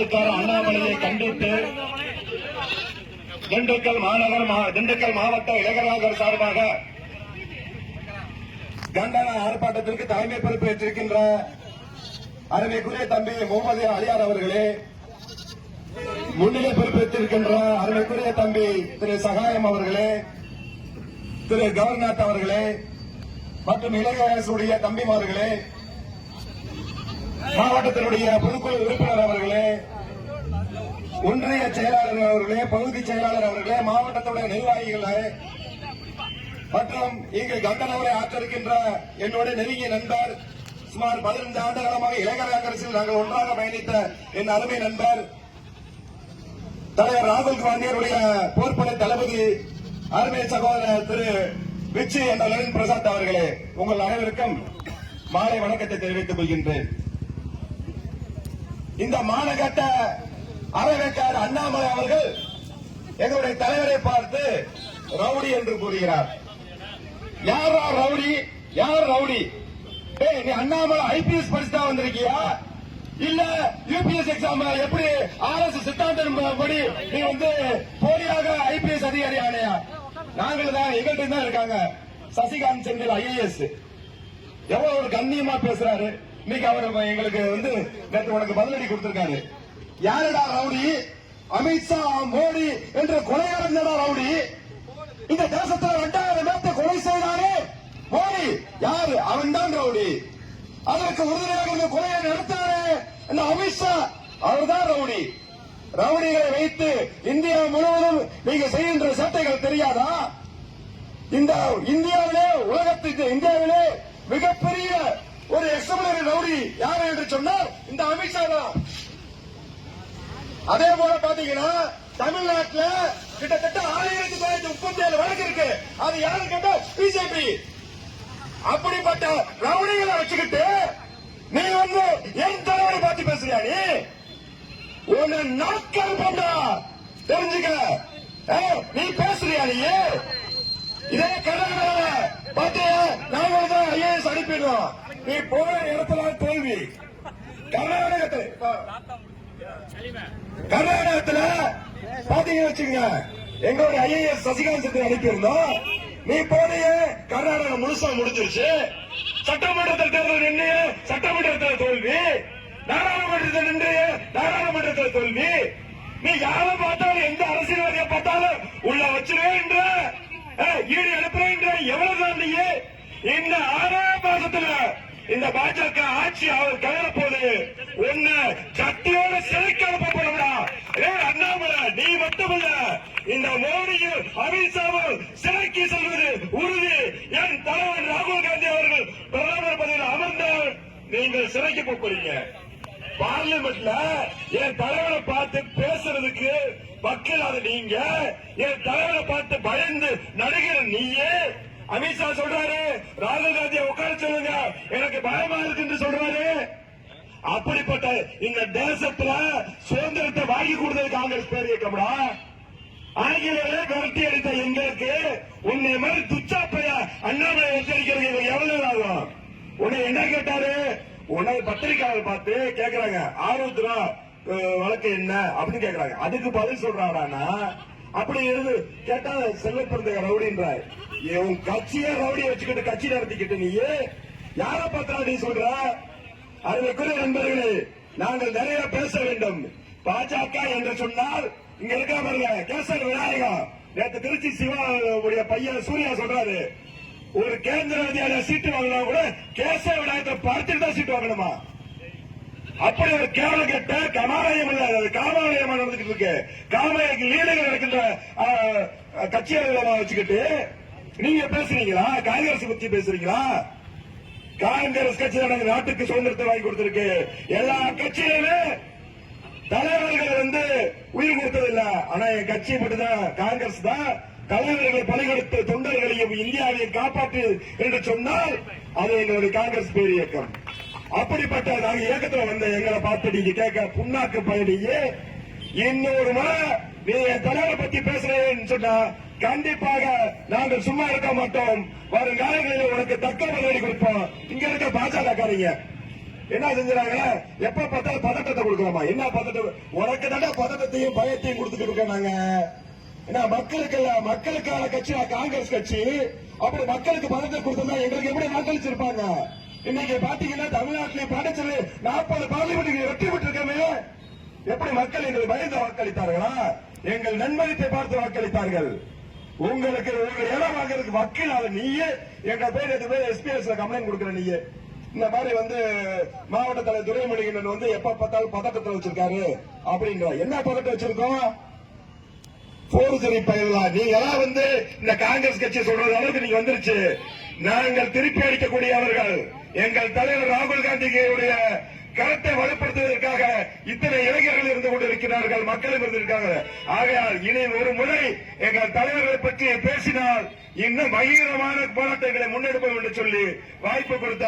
மாட்டுக்கார அண்ணாமலையை கண்டித்து திண்டுக்கல் மாவட்ட இளைஞர் சார்பாக கண்டன ஆர்ப்பாட்டத்திற்கு தலைமை பொறுப்பேற்றிருக்கின்ற அருமைக்குரிய தம்பி முகமது அலியார் அவர்களே, முன்னிலை பொறுப்பேற்றிருக்கின்ற அருமைக்குரிய தம்பி திரு சகாயம் அவர்களே, திரு கவர்நாத் அவர்களே மற்றும் இளைஞர்களுடைய தம்பிமார்களே, மாவட்டத்தினுடைய பொதுக்குழு உறுப்பினர் அவர்களே, ஒன்றிய செயலாளர் அவர்களே, பகுதி செயலாளர் அவர்களே, மாவட்டத்துடைய நிர்வாகிகளே மற்றும் இங்கு கண்டன உரை ஆற்றிருக்கின்ற என்னுடைய நெருங்கிய நண்பர், சுமார் 15 ஆண்டு காலமாக இளைஞர் காங்கிரஸில் நாங்கள் ஒன்றாக பயணித்த என் அருமை நண்பர் தலைவர் ராகுல் காந்தியுடைய போர்ப்படை தளபதி அருமை சகோதரர் திரு விச்சி என்ற லலின் பிரசாத் அவர்களே, உங்கள் அனைவருக்கும் மாலை வணக்கத்தை தெரிவித்துக் கொள்கின்றேன். இந்த மாநகட்ட அறவேக்கார் அண்ணாமலை அவர்கள் எங்களுடைய தலைவரை பார்த்து ரவுடி என்று கூறுகிறார். யார் ரவுடி? யார் ரவுடி? நீ அண்ணாமலை ஐபிஎஸ் படிச்சுட்டா வந்திருக்கியா இல்ல யூபிஎஸ் எக்ஸாம் எப்படி RS சித்தாந்தம் படி நீ போலியாக ஐபிஎஸ் அதிகாரி ஆனையா? நாங்கள் தான், எங்கள்கிட்ட தான் இருக்காங்க. சசிகாந்த் செந்தில் IAS எவ்வளவு ஒரு கண்ணியமா பேசுறாரு. இன்னைக்கு அவர் எங்களுக்கு நேற்று உனக்கு பதிலடி கொடுத்திருக்காரு. யாருடா ரவுடி? அமித்ஷா மோடி என்ற கொலையாளர் ரவுடி. இந்த தேசத்தில் 2000 பேர்த்தை கொலை செய்தாரே மோடி, யாரு? அவன் தான் ரவுடி. அதற்கு உறுதுணையாக இந்த கொலையை நடத்தாரே இந்த அமித்ஷா, அவர் தான் ரவுடி. ரவுடிகளை வைத்து இந்தியா முழுவதும் நீங்க செய்கின்ற சேட்டைகள் தெரியாதா? இந்த இந்தியாவிலே, உலகத்துக்கு இந்தியாவிலே மிகப்பெரிய ஒரு எக்ஸப்ளரி ரவுடி யார் என்று சொன்னால் இந்த அமித்ஷா தான். அதே போல பாத்தீங்கன்னா தமிழ்நாட்டில் கிட்டத்தட்ட 1937 வழக்கு இருக்கு. அது யாரு கேட்டா பிஜேபி. அப்படிப்பட்ட ரவுடிகளை வச்சுக்கிட்டு நீ என் தலைவரை பார்த்து பேசுறியா? நீ உன்னை நாட்கள் பண்றா தெரிஞ்சுக்க. நீ பேசுறியா? நீ இதே கர்நாடகால பாத்தியா, நாங்கள் தான் IAS அனுப்பிடுவோம். நீ போற இடத்துல தோல்வி. கர்நாடகத்துல பாத்தீங்கன்னு வச்சுக்கோங்க, எங்களுடைய IAS சசிகாந்த் செந்தில் அனுப்பியிருந்தோம். நீ போனிய கர்நாடகம் முழுசா முடிஞ்சிருச்சு. சட்டமன்றத்தில் தேர்தல் நின்று சட்டமன்றத்தில் தோல்வி, நாடாளுமன்றத்தில் நின்று நாடாளுமன்றத்தில் தோல்வி. நீ யாரை பார்த்தாலும், எந்த அரசியல்வாதியை பார்த்தாலும் உள்ள வச்சிருவேன்ற, ஈடு எழுப்புறேன்ற, எவ்வளவுதான் நீ இந்த 6ஆம் மாசத்துல இந்த பாஜக ஆட்சி அவர் கவலைப்போது உன்ன சட்டியோட சிறைக்கு அனுப்பப்படும்டா. அண்ணாமலை, நீ மட்டுமல்ல, இந்த மோடியும் அமித்ஷாவும் சிறைக்கு செல்வது உறுதி. என் தலைவர் ராகுல் காந்தி அவர்கள் பிரதமர் பதவியில் அமர்ந்தால் நீங்கள் சிறைக்கு போறீங்க. பார்லிமெண்ட்ல என் தலைவரை பார்த்து பேசுறதுக்கு வக்கில்லாத நீங்க, என் தலைவரை பார்த்து பயந்து நடுகிற நீயே. அமித்ஷா சொல்றாரு ராகுல் காந்தியை உட்கார சொல்லுங்க, எனக்கு பயமா இருக்கு சொல்றாரு. அப்படிப்பட்ட இந்த தேசத்துல சுதந்திரத்தை வாங்கி கொடுத்தது காங்கிரஸ் பேர் இயக்கம்டா. ஆங்கிலேயே விரட்டி அடித்த எங்களுக்கு உன்னை மாதிரி துச்சாப்பைய அண்ணாமலை எச்சரிக்கிறது எவ்வளவு ஆகும்? உன்னை என்ன கேட்டாரு? உன்னை பத்திரிகையாளர் பார்த்து கேக்குறாங்க, ஆரோக்கியா வழக்கு என்ன அப்படின்னு கேக்குறாங்க. அதுக்கு பதில் சொல்றானா? அப்படி இருந்து கேட்டா செல்ல பிறந்த ரவுடின்றாய். உன் கட்சியே ரவுடியை வச்சுக்கிட்டு கட்சி நடத்திக்கிட்டு நீ யாரை பார்த்தா நீ சொல்ற? அதற்குரிய நண்பர்களே, நாங்கள் நிறைய பேச வேண்டும். பாஜக என்று சொன்னால் இங்க இருக்க பாருங்க, கேசர் விநாயகா நேற்று திருச்சி சிவாவுடைய பையன் சூர்யா சொல்றாரு, ஒரு கேந்திர வித்யாலயா சீட்டு வாங்கினா கூட கேசர் விநாயகத்தை பார்த்துட்டு தான் சீட்டு வாங்கணுமா? அப்படி ஒரு கேவலம் கெட்ட கமாலயம் இல்ல, காமாலயமா நடந்துட்டு இருக்கு. காமாலைக்கு லீலைகள் நடக்கின்ற கட்சியாளர்களை வச்சுக்கிட்டு நீங்க பேசுறீங்களா? காங்கிரஸ் பத்தி பேசுறீங்களா? காங்கிரஸ் கட்சி தான் நாட்டுக்கு சுதந்திரத்தை வாங்கி கொடுத்திருக்கு. எல்லா கட்சியிலுமே தலைவர்கள் உயிர் கொடுத்ததில்லை. ஆனா என் கட்சி மட்டும்தான், காங்கிரஸ் தான் தலைவர்கள் பலி கொடுத்த தொண்டர்களையும் இந்தியாவையும் காப்பாற்று என்று சொன்னால் அது எங்களுடைய காங்கிரஸ் பேர் இயக்கம். அப்படிப்பட்ட நாங்க இயக்கத்துல வந்த எங்களை பார்த்து நீங்க கேட்க புண்ணாக்கு பயணியே. இன்னொரு முறை நீ என் தலைவரை பத்தி பேசுறேன்னு சொன்னா கண்டிப்பாக நாங்கள் சும்மா இருக்க மாட்டோம். வருங்காலங்களில் உனக்கு தக்க பதிலடி கொடுப்போம். இங்க இருக்க பாஜக காரங்க என்ன செஞ்சாங்க? எப்ப பார்த்தாலும் பதட்டத்தை கொடுக்கலாமா? என்ன பதட்டம்? உனக்கு தானே பதட்டத்தையும் பயத்தையும் கொடுத்துட்டு இருக்கோம் நாங்க. என்ன மக்களுக்கு இல்ல, மக்களுக்கான கட்சி காங்கிரஸ் கட்சி. அப்படி மக்களுக்கு பதத்தை கொடுத்தா எங்களுக்கு எப்படி வாக்களிச்சிருப்பாங்க? இன்னைக்கு பாத்தீங்கன்னா தமிழ்நாட்டிலே பாண்டிச்சேரி 40 பார்லிமெண்ட் வெற்றி பெற்றிருக்கமே. எப்படி மக்கள் எங்களுக்கு பயந்து வாக்களித்தார்களா? எங்கள் நன்மதிப்பை பார்த்து வாக்களித்தார்கள். உங்களுக்கு உங்க இடம் வாங்குறதுக்கு வக்கீல் நீயே எங்க பேர் எஸ்பிஎஸ்ல கம்ப்ளைண்ட் கொடுக்கிற நீயே. இந்த மாதிரி மாவட்ட தலைவர் துரைமுருகன் எப்ப பார்த்தாலும் பதட்டத்தை வச்சிருக்காரு அப்படிங்கிற. என்ன பதட்டம் வச்சிருக்கோம்? போர்ஜரி பயிர்களா நீங்க எல்லாம் இந்த காங்கிரஸ் கட்சி சொல்றது அளவுக்கு நீங்க வந்துருச்சு. நாங்கள் திருப்பி அடிக்கக்கூடியவர்கள். எங்கள் தலைவர் ராகுல் காந்தியுடைய கருத்தை வலுப்படுத்துவதற்காக இத்தனை இளைஞர்கள் இருந்து கொண்டிருக்கிறார்கள், மக்களும் இருந்திருக்காங்க. ஆகையால் இனி ஒரு முறை எங்கள் தலைவர்களை பற்றி பேசினால் இன்னும் பகிரமான போராட்டங்களை முன்னெடுப்போம் என்று சொல்லி வாய்ப்பு கொடுத்த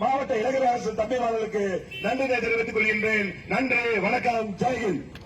மாவட்ட இளைஞர் அரசு தம்பிமார்களுக்கு நன்றியை தெரிவித்துக் கொள்கின்றேன். நன்றி, வணக்கம், ஜெய்ஹிந்த்.